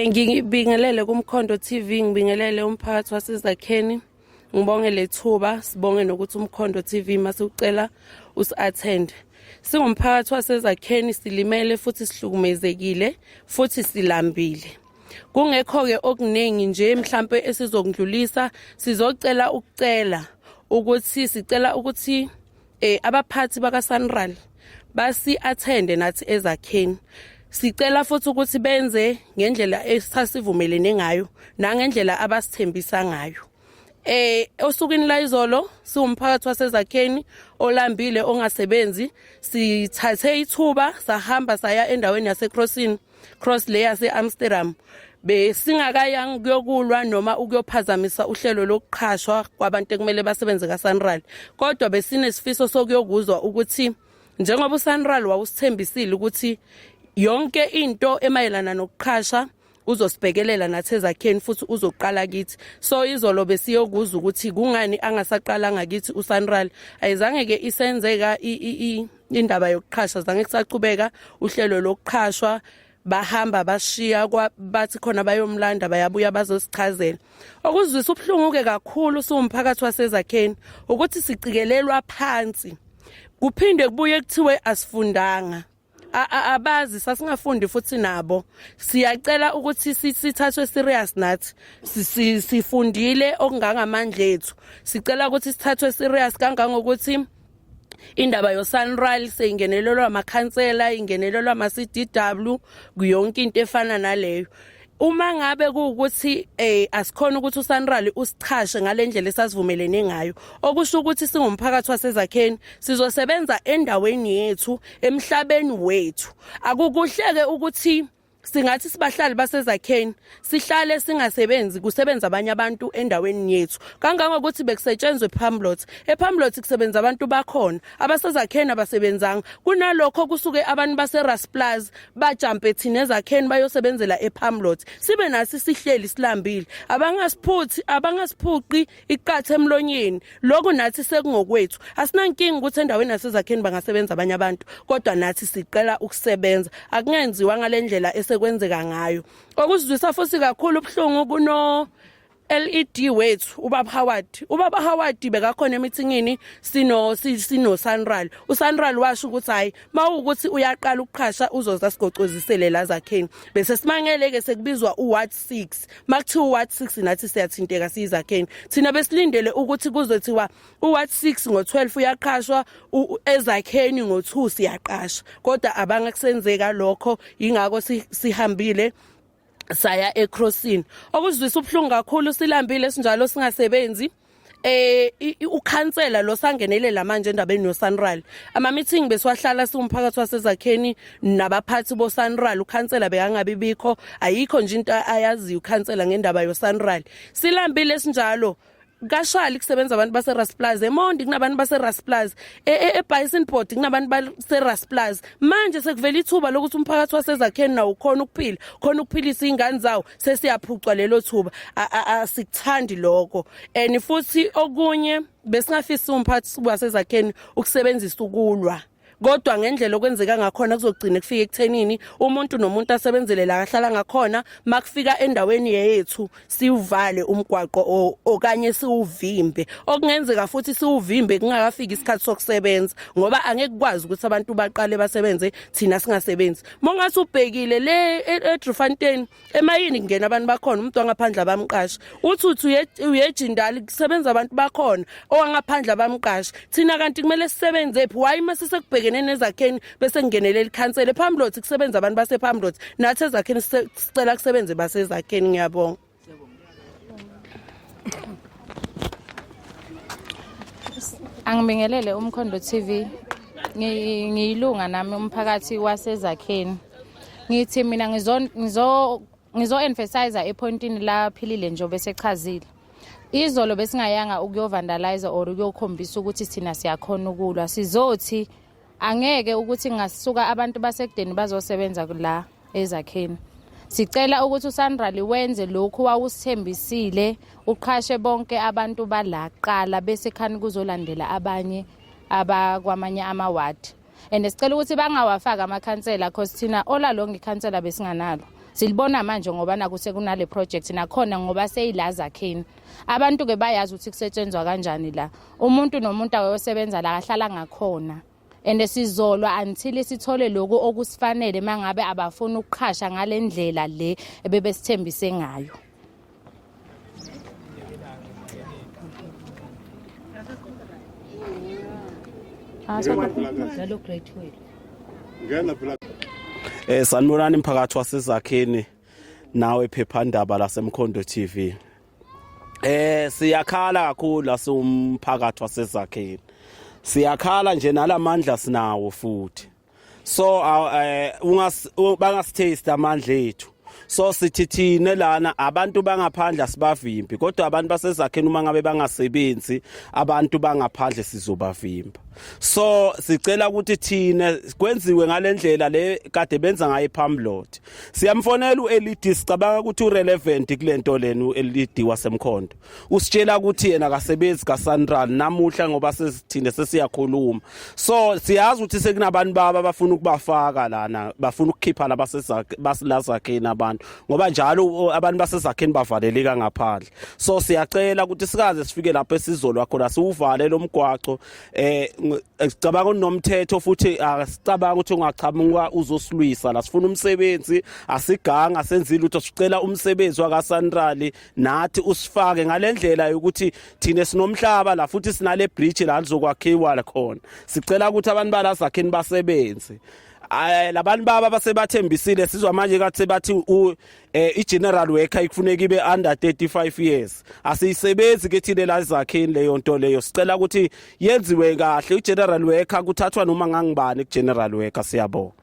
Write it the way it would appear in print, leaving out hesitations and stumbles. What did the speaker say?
Ngibingelele kuMkhondo TV, ngibingelele umphakathi waseZakheni. Ngibonge lethuba, sibonge nokuthi uMkhondo TV masucela usi-attend. Singumphakathi waseZakheni silimele futhi sihlukumezekile futhi silambile. Kungekho ke okuningi nje mhlambe esizokudlulisa, sizocela ukuthi sicela ukuthi abaphathi bakaSanral basi attende nathi eZakheni. Sicela futhi ukuthi benze ngendlela esasivumelene ngayo nangendlela abasithembisa ngayo. Osukwini la izolo siwumphakathi waseZakheni olambile ongasebenzi, sithathe ithuba sahamba saya endaweni Cross le yase-Amsterdam. Besingakayanga kuyokulwa noma ukuyophazamisa uhlelo lokuqhashwa kwabantu ekumele basebenze kaSanral. Kodwa besinesifiso sokuyokuzwa ukuthi njengoba uSanral wawusithembisile ukuthi yonke into emayelana nokuqhasha uzosibhekelela nathi eZakheni futhi uzoqala kithi. So izolo besiyokuzwa ukuthi kungani angasaqala ngakithi uSanral. Ayizange ke isenzeka indaba yokuqhasha, zange kusaqhubeka uhlelo lokuqhashwa. Bahamba bashiya bathi khona bayomlanda bayabuya bazosichazela. Okuzwisa ubhlungu ke kakhulu siwumphakathi waseZakheni ukuthi siqikelelwa phansi. Kuphinde kubuye kuthiwe asifundanga. Abazi sasingafundi futhi nabo. Siyacela ukuthi sithathwe serious nathi. Sifundile okungangamandla ethu. Sicela ukuthi sithathwe serious kangangokuthi indaba yoSanral seyingenelelwa amakhansela, ingenelelwa ama-CDW, kuyonke into efana naleyo. Uma ngabe kuukuthi asikhona ukuthi uSanral usichashe ngalendlela esasivumelene ngayo, okusho ukuthi singumphakathi waseZakheni sizosebenza endaweni yethu, emhlabeni wethu. Akukuhleke ukuthi singathi sibahlali baseZakheni sihlale singasebenzi kusebenza abanye abantu endaweni yethu. Kangangokuthi bekusetshenzwe ePamlot. EPamlot kusebenza abantu bakhona, abaseZakheni abasebenzanga. Kunalokho kusuke abantu baseRasplaza bajumpe thina eZakheni bayosebenzela ePamlot. Sibe nasi sihleli silambile. Abangasiphuqi iqathe emlonyeni. Lokho nathi sekungokwethu. Asinankingi ukuthi endaweni yaseZakheni bangasebenza abanye abantu, kodwa nathi siqela ukusebenza. Akungenziwa ngalendlela sekwenzeka ngayo. Okuzwisa futhi kakhulu ubhlungu kuno LED wethu uBaba Howard bekakhona emeetingini sino Sanral. uSanral washo ukuthi hayi mawukuthi uyaqala ukuqhasha uzoza sigocozisele la Zakheni. Bese simangele ke sekubizwa uWard 6. Makuthiwa uWard 6 nathi siyathinteka siyiZakheni. Thina besilindele ukuthi kuzothiwa uWard 6 ngo12 uyaqhashwa, eZakheni ngo2 siyaqasha. Kodwa abangakusenzeka lokho, ingakho sihambile saya eCrossini. Okuzwisa ubhlungu kakhulu silambile sinjalo singasebenzi. Ukhansela lo sangenelela manje endabeni noSanral. Ama meeting besiwahlala siwumphakathi waseZakheni nabaphathi boSanral. Ukhansela bekangabi bikho, ayikho nje into ayazi ukhansela ngendaba yoSanral. Silambile sinjalo. Kashali kusebenza abantu baseRasplaza, eMondi kunabantu baseRasplaza, eBisonport kunabantu baseRasplaza. Manje sekuvela ithuba lokuthi umphakathi waseZakheni nawo khona ukuphilisa ingane zawo, sesiyaphucwa lelo thuba. Asikuthandi lokho. Futhi okunye besingafisa umphathi waseZakheni ukusebenzisa ukulwa. Kodwa ngendlela okwenzeka ngakhona kuzogcina kufike ekuthenini umuntu nomuntu asebenzele la kahlala ngakhona, makufika endaweni yethu siuvale umgwaqo okanye siuvimbe. Okungenzeka futhi siuvimbe kungakafika isikhathi sokusebenza, ngoba angeke kwazi ukuthi abantu baqale basebenze thina singasebenzi. Mongathi ubhekile le eDriefontein emayini kungena abantu bakhona, umuntu wangaphandle abamqashi. Uthi uyejindali kusebenza abantu bakhona owangaphandle abamqashi. Thina kanti kumele sisebenze phi? Why masisekubheke neZakheni bese kungenelela ikhansela ePamlot kusebenza abantu basePamlot, nathi eZakheni sicela kusebenze baseZakheni. Ngiyabonga. Angibingelele uMkhondo TV. Ngiyilunga nami umphakathi waseZakheni. Ngithi mina ngizo emphasize epointini la Philile Njobe sechazile. Izolo besingayanga ukuyovandalize or ukuyokhombisa ukuthi thina siyakhona ukulwa. Sizothi angeke ukuthi ngasuka abantu basekudeni bazosebenza la eZakheni. Sicela ukuthi uSanral wenze lokhu wawusithembisile, uqhashe bonke abantu balaqala bese khani kuzolandela abanye abakwamanye amaward. And sicela ukuthi bangawafaka amakhansela because thina olalonke ikhansela besinganalo. silibona manje ngoba naku sekunale project nakhona ngoba seyila Zakheni. Abantu ke bayazi ukuthi kusetshenzwa kanjani la. Umuntu nomuntu ayosebenza la ahlala ngakhona. Ende sizolwa until sithole lokho okusifanele mangabe abafuna ukuqhasha ngalendlela le ebebesithembise ngayo. Sanibonani mphakathi waseZakheni nawe phephandaba laseMkhondo TV. Siyakhala kakhulu lasumphakathi waseZakheni. Siyakhala nje nalamandla sinawo futhi. So bangasitaste amandla ethu. So sithi thina lana abantu bangaphandle sibavimbi kodwa abantu baseZakheni uma ngabe bangasebenzi abantu bangaphandle sizobavimba. So sicela ukuthi thina kwenziwe ngalendlela le kade benza ngayo ePamlot. Siyamfonela uLED sicabanga ukuthi urelevant kulento lena uLED waseMkhondo. Usitshela ukuthi yena akasebenzi kaSanral namuhla ngoba sesithinde sesiyakhuluma. So siyazi ukuthi sekunabantu baba bafuna ukubafaka lana bafuna ukukhipha labaseZakheni abantu ngoba njalo abantu baseZakheni bavaleleka ngaphandle. So siyacela ukuthi sikaze sifike lapho esizolwa khona siuvale lo mgwaqo sicabanga unomthetho futhi asicabanga ukuthi ungachamuka uzosilwisa la sifuna umsebenzi asiganga senzile ukuthi sicela umsebenzi wakaSanral nathi usifake ngalendlela ukuthi thina sinomhlaba la futhi sinale bridge la lizokwakhiwa khona sicela ukuthi abantu balaZakheni basebenze. Labantu baba basebathembisile sizwa manje kathi bathi igeneral worker ikufuneka ibe under 35 years asiyisebenzi ke thina laZakheni leyo nto leyo sicela ukuthi yenziwe kahle igeneral worker kuthathwa noma ngangibani kugeneral worker siyabonga.